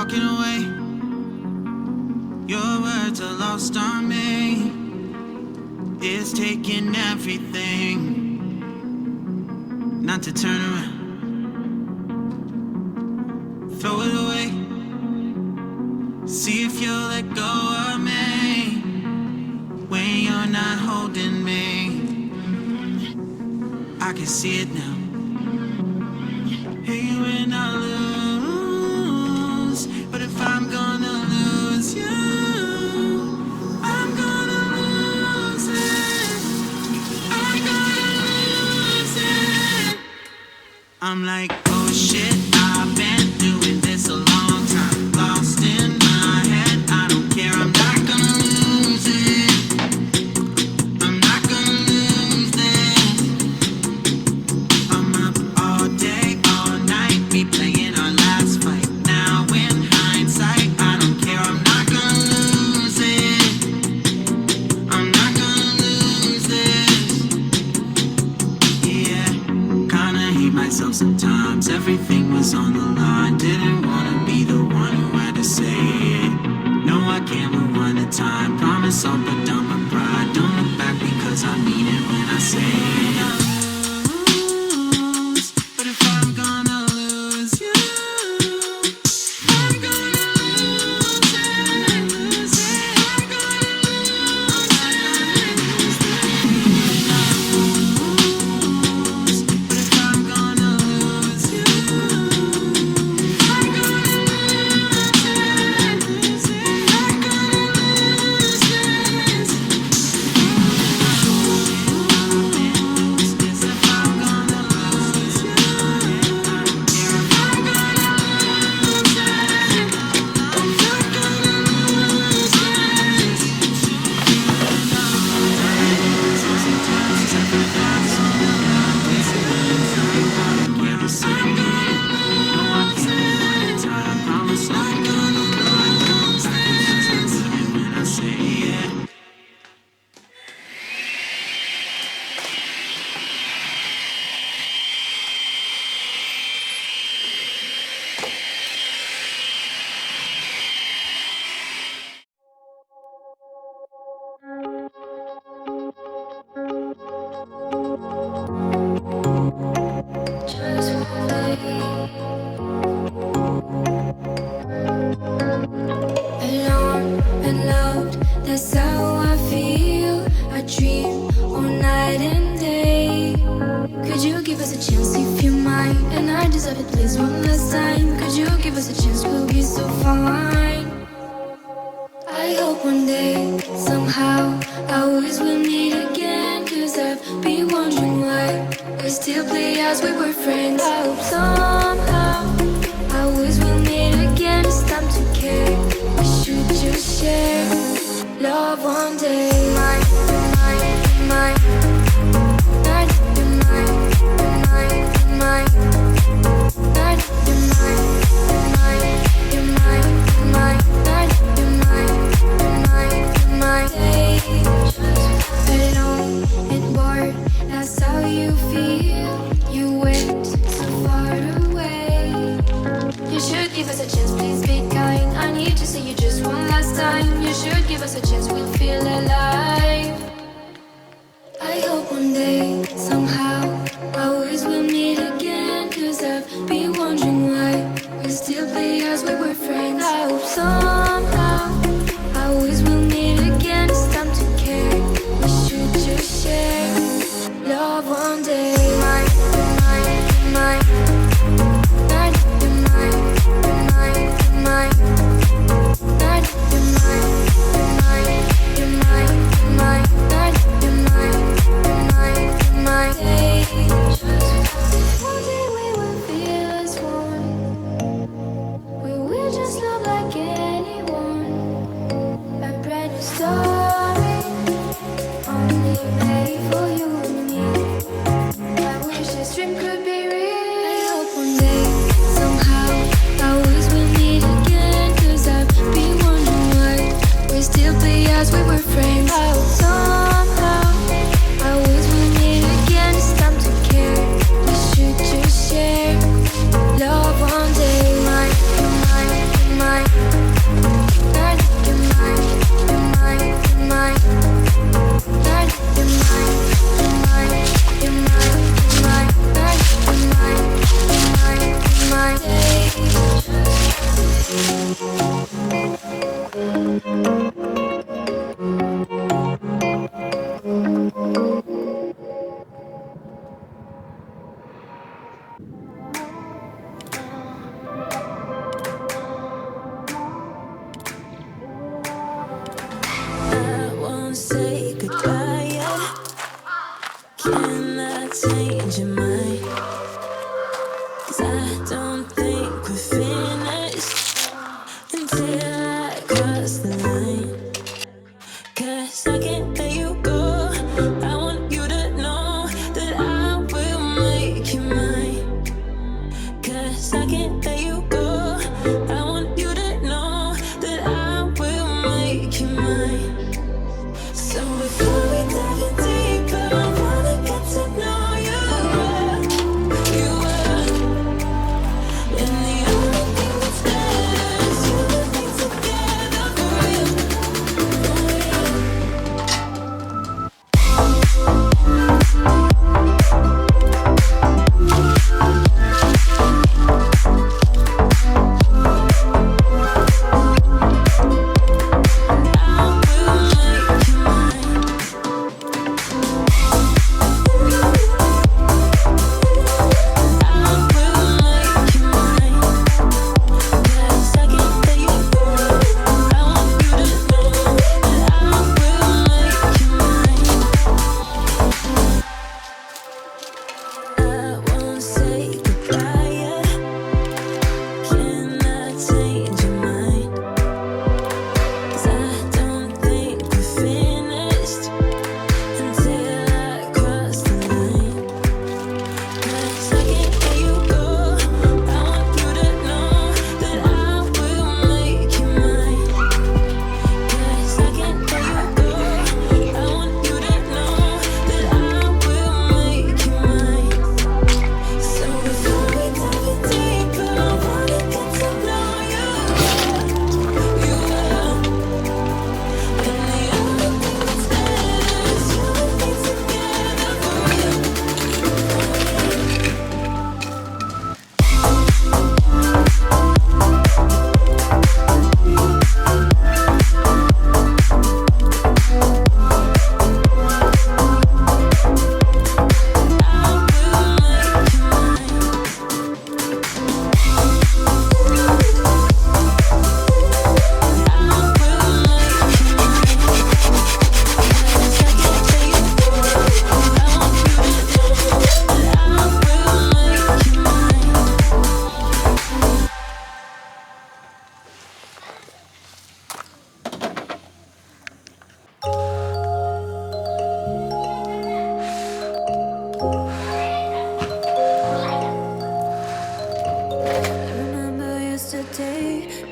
walking away. Your words are lost on me. It's taking everything not to turn around. Throw it away. See if you'll let go of me when you're not holding me. I can see it now. Hey, when I lose, but if I'm gonna lose you, I'm gonna lose it. I'm gonna lose it. I'm like, oh shit, I've been doing this a long time. Lost in my head, I don't care, I'm not gonna lose it. I'm not gonna lose this. I'm up all day, all night, replaying our last fight. Now in hindsight, I don't care, I'm not gonna lose it. I'm not gonna lose this. Yeah, kinda hate myself sometimes. Everything was on the line. Didn't wanna be the one who had to say it. No, I can't rewind the time. Promise I'll put down my pride. Don't look back because I mean it when I say it. Lose, but if I'm gonna lose you, I'm gonna lose it. I'm gonna lose it. But if I'm gonna lose you, I'm gonna lose it. I'm gonna lose this. If I'm gonna lose you, I don't care if I'm gonna lose it. I'm not gonna lose this. Sometimes I feel lost on the line. I'm gonna lose it. I promise I'm gonna lose this. When I say it. Just alone and loved, that's how I feel. I dream all night and day. Could you give us a chance if you might? And I deserve it, please, one last time. Could you give us a chance? We'll be so fine. I hope one day, somehow, I always will meet again. Cause I've been wondering why we still play as we were friends. I hope somehow, I always will meet again. It's time to care, we should just share love one day. Mine, mine, night, you're mine, mine, mine, night, you're mine, mine, you're mine, mine, night, you're mine, mine, mine. Alone and bored, that's how you feel. You went so far away. You should give us a chance, please be kind. I need to see you just one last time. You should give us a chance, we'll feel alive. I hope one day, somehow, I always will meet again. Cause I've been wondering why we still play as we were friends. I hope somehow, I always will meet again. It's time to care, we should just share love one day. Mine, mine, mine, night, you're mine, mine, mine, night, you're mine, mine, you're mine, mine, night, you're mine, mine, mine. One day we will feel as one. We will just second that you go, I want you to know that I will make you mine. So before we dive in deeper, I wanna get to know you well, you well. And the only thing that's better is you and me together for real, for real.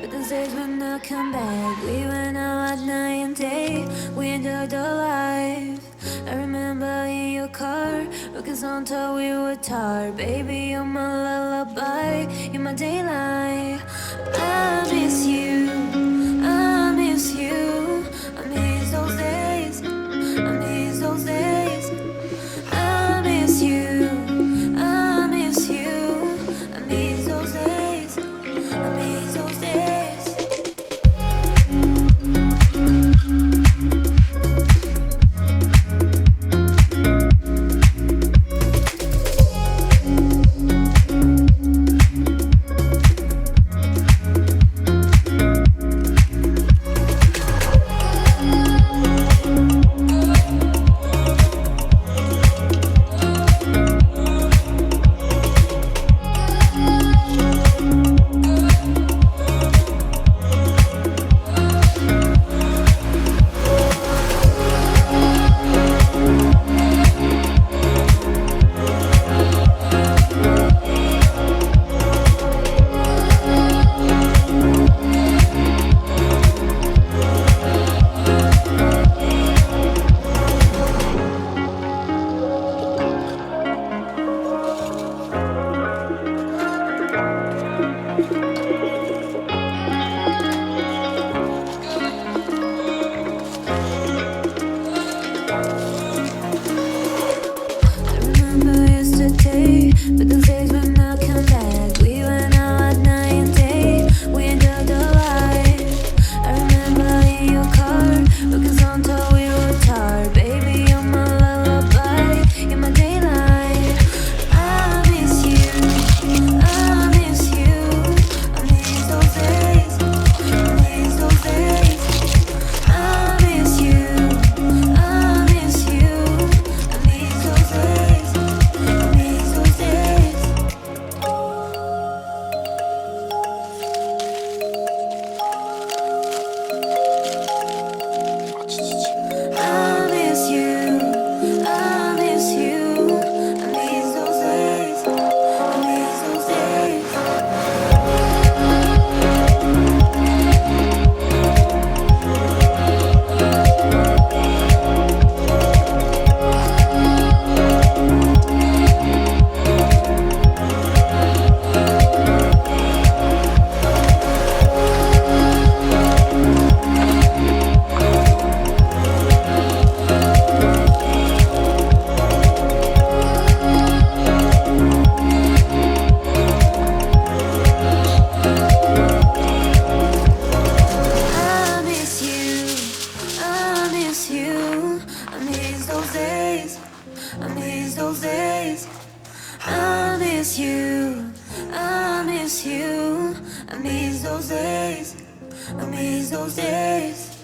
But the days will not come back. We went out at night and day. We enjoyed the life. I remember in your car, looking on till we were tired. Baby, you're my lullaby, you're my daylight. I miss you, I miss you. I miss those days, I miss those days. I miss you, I miss you. I miss those days, I miss those days. But the days will not come back. We went out at night and day. We enjoyed the life. I remember in your car, looking on till we were tired. Baby, you're my lullaby, you're my daylight. I miss you, I miss you. miss you. I miss those days. I miss those days.